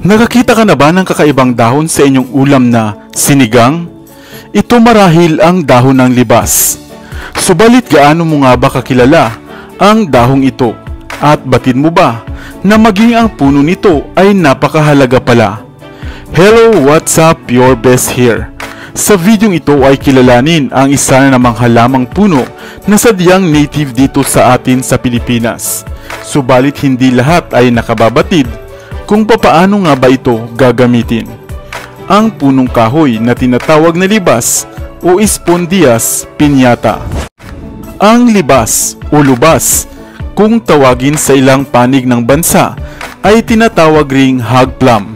Nakakita ka na ba ng kakaibang dahon sa inyong ulam na sinigang? Ito marahil ang dahon ng libas. Subalit gaano mo nga ba kakilala ang dahong ito? At batid mo ba na maging ang puno nito ay napakahalaga pala? Hello, what's up? Your best here. Sa videong ito ay kilalanin ang isa na namang halamang puno na sadyang native dito sa atin sa Pilipinas. Subalit hindi lahat ay nakababatid kung papaano nga ba ito gagamitin. Ang punong kahoy na tinatawag na libas o Spondias piñata. Ang libas o lubas, kung tawagin sa ilang panig ng bansa, ay tinatawag ring hog plum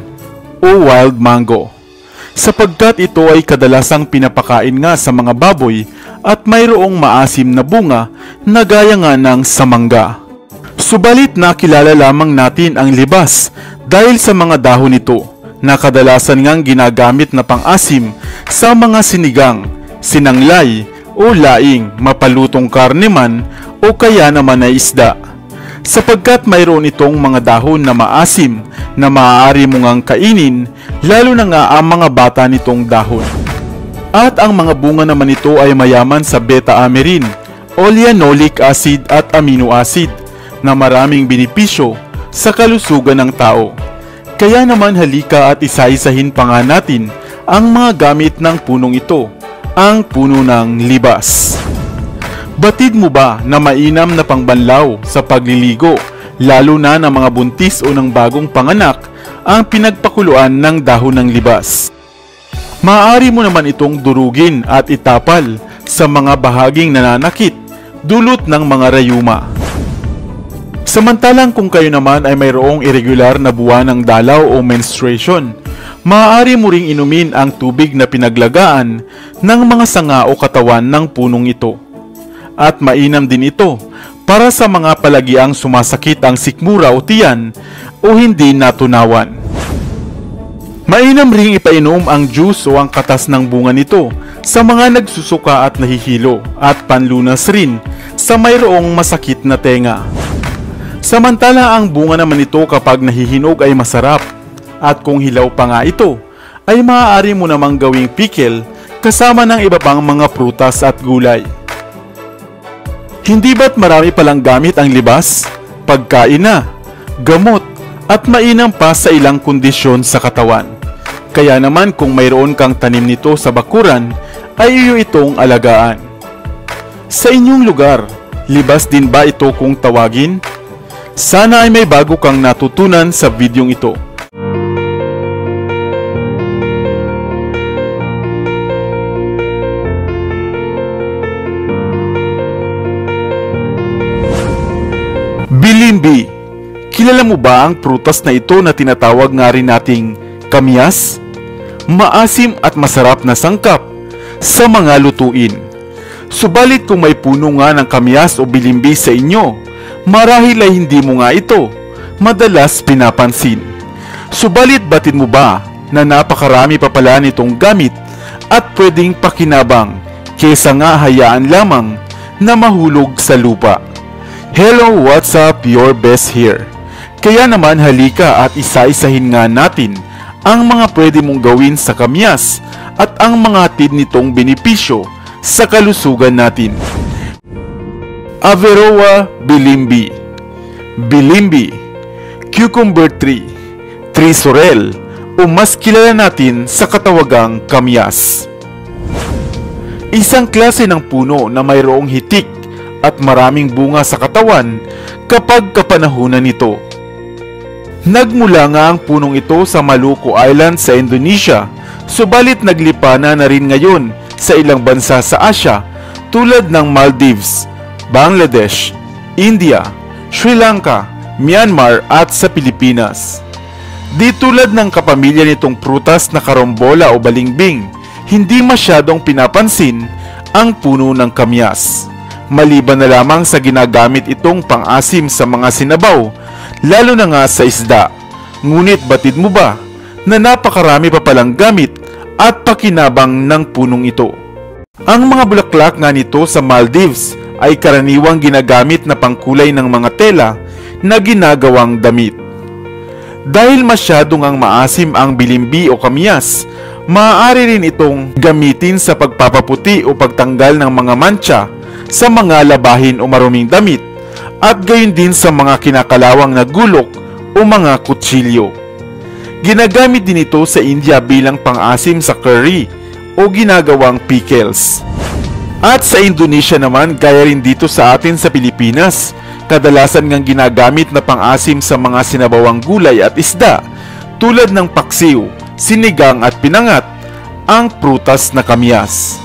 o wild mango, sapagkat ito ay kadalasang pinapakain nga sa mga baboy at mayroong maasim na bunga na gaya nga ng samangga. Subalit nakilala lamang natin ang libas dahil sa mga dahon nito na kadalasan ngang ginagamit na pang-asim sa mga sinigang, sinanglay o laing, mapalutong karne man o kaya naman ay isda. Sapagkat mayroon itong mga dahon na maasim na maaari mo ngang kainin, lalo na nga ang mga bata nitong dahon. At ang mga bunga naman ito ay mayaman sa beta-amerin, oleanolic acid at amino acid na maraming benepisyo sa kalusugan ng tao. Kaya naman halika at isa-isahin pa nga natin ang mga gamit ng punong ito, ang puno ng libas. Batid mo ba na mainam na pangbanlaw sa pagliligo, lalo na ng mga buntis o ng bagong panganak, ang pinagpakuluan ng dahon ng libas? Maaari mo naman itong durugin at itapal sa mga bahaging nananakit dulot ng mga rayuma. Samantalang kung kayo naman ay mayroong irregular na buwan ng dalaw o menstruation, maaari mo ring inumin ang tubig na pinaglagaan ng mga sanga o katawan ng punong ito. At mainam din ito para sa mga palagiang sumasakit ang sikmura o tiyan o hindi natunawan. Mainam ring ipainom ang juice o ang katas ng bunga nito sa mga nagsusuka at nahihilo at panlunas rin sa mayroong masakit na tenga. Samantala ang bunga naman ito kapag nahihinog ay masarap, at kung hilaw pa nga ito ay maaari mo namang gawing pickle kasama ng iba pang mga prutas at gulay. Hindi ba't marami palang gamit ang libas? Pagkain na, gamot, at mainam pa sa ilang kondisyon sa katawan. Kaya naman kung mayroon kang tanim nito sa bakuran, ay iyo itong alagaan. Sa inyong lugar, libas din ba ito kung tawagin? Sana ay may bago kang natutunan sa videong ito. Bilimbi. Kilala mo ba ang prutas na ito na tinatawag nga rin nating kamyas? Maasim at masarap na sangkap sa mga lutuin. Subalit kung may puno nga ng kamyas o bilimbi sa inyo, marahil ay hindi mo nga ito madalas pinapansin. Subalit batid mo ba na napakarami pa pala nitong gamit at pwedeng pakinabang kesa nga hayaan lamang na mahulog sa lupa? Hello, what's up? Your best here. Kaya naman halika at isa-isahin nga natin ang mga pwede mong gawin sa kamyas at ang mga hatid nitong benepisyo sa kalusugan natin. Averrhoa bilimbi, bilimbi, cucumber tree, tree sorrel o mas kilala natin sa katawagang kamyas. Isang klase ng puno na mayroong hitik at maraming bunga sa katawan kapag kapanahunan nito. Nagmula nga ang punong ito sa Maluku Island sa Indonesia, subalit naglipana na rin ngayon sa ilang bansa sa Asia tulad ng Maldives, Bangladesh, India, Sri Lanka, Myanmar at sa Pilipinas. Di tulad ng kapamilya nitong prutas na karombola o balimbing, hindi masyadong pinapansin ang puno ng kamyas. Maliban na lamang sa ginagamit itong pang-asim sa mga sinabaw, lalo na nga sa isda. Ngunit batid mo ba na napakarami pa palang gamit at pakinabang ng punong ito? Ang mga bulaklak nga nito sa Maldives ay karaniwang ginagamit na pangkulay ng mga tela na ginagawang damit. Dahil masyadong ang maasim ang bilimbi o kamyas, maaari rin itong gamitin sa pagpapaputi o pagtanggal ng mga mantsa sa mga labahin o maruming damit, at gayon din sa mga kinakalawang na gulok o mga kutsilyo. Ginagamit din ito sa India bilang pang-asim sa curry o ginagawang pickles. At sa Indonesia naman, gaya rin dito sa atin sa Pilipinas, kadalasan ngang ginagamit na pang-asim sa mga sinabawang gulay at isda tulad ng paksiw, sinigang at pinangat, ang prutas na kamyas.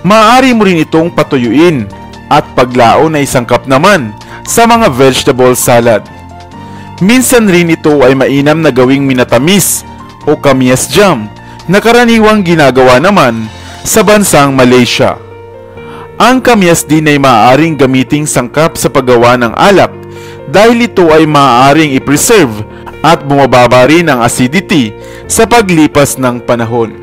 Maaari mo rin itong patuyuin at paglaon na isangkap naman sa mga vegetable salad. Minsan rin ito ay mainam na gawing minatamis o kamyas jam na karaniwang ginagawa naman sa bansang Malaysia. Ang kamyas din ay maaaring gamiting sangkap sa paggawa ng alak dahil ito ay maaaring i-preserve at bumababa rin ang acidity sa paglipas ng panahon.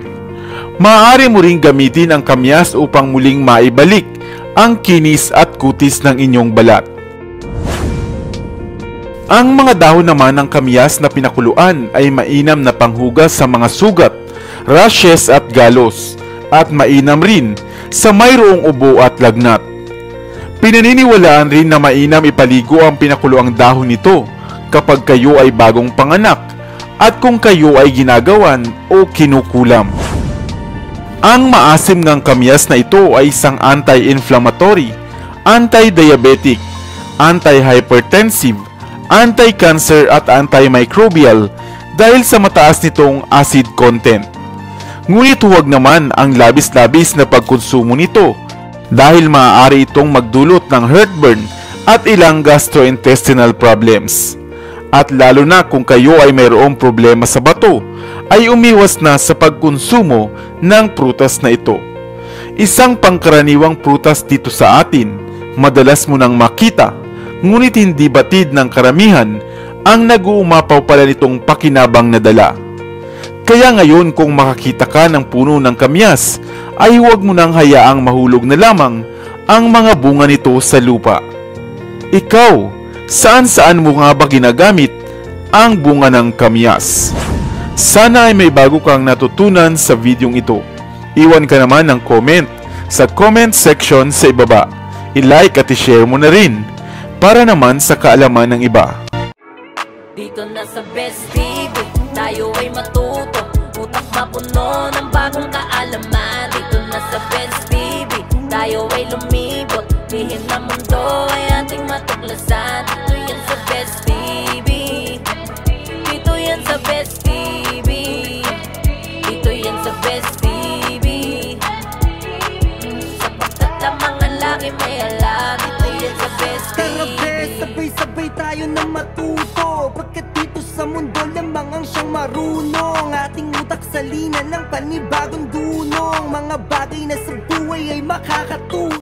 Maaari mo ring gamitin ang kamyas upang muling maibalik ang kinis at kutis ng inyong balat. Ang mga dahon naman ng kamyas na pinakuluan ay mainam na panghugas sa mga sugat, rashes at galos, at mainam rin sa mayroong ubo at lagnat. Pinaniniwalaan rin na mainam ipaligo ang pinakuluang dahon nito kapag kayo ay bagong panganak at kung kayo ay ginagawan o kinukulam. Ang maasim ng kamyas na ito ay isang anti-inflammatory, anti-diabetic, anti-hypertensive, anti-cancer at antimicrobial dahil sa mataas nitong acid content. Ngunit huwag naman ang labis-labis na pagkonsumo nito dahil maaari itong magdulot ng heartburn at ilang gastrointestinal problems. At lalo na kung kayo ay mayroong problema sa bato, ay umiwas na sa pagkonsumo ng prutas na ito. Isang pangkaraniwang prutas dito sa atin, madalas mo nang makita, ngunit hindi batid ng karamihan ang nag-uumapaw pala nitong pakinabang na dala. Kaya ngayon kung makakita ka ng puno ng kamyas, ay huwag mo nang hayaang mahulog na lamang ang mga bunga nito sa lupa. Ikaw, saan-saan mo nga ba ginagamit ang bunga ng kamyas? Sana ay may bago kang natutunan sa videong ito. Iwan ka naman ng comment sa comment section sa ibaba. I-like at i-share mo na rin para naman sa kaalaman ng iba. Dito na sa Best TV, tayo ay matuto, utak mapuno ng bagong kaalaman. Dito na sa Best TV, tayo ay lumibot, lihin na mundo ay ating matuklasan. Dito yan sa Best TV, dito yan sa Best TV, dito yan sa Best TV. Sapagkat lamang ang laki may alam, dito yan sa Best TV. Sabay-sabay tayo na matuto, pagkat dito sa mundo lamang ang siyang marunong. Ating utak salina ng panibagong dunong, mga bagay na sa buhay ay makakatulong.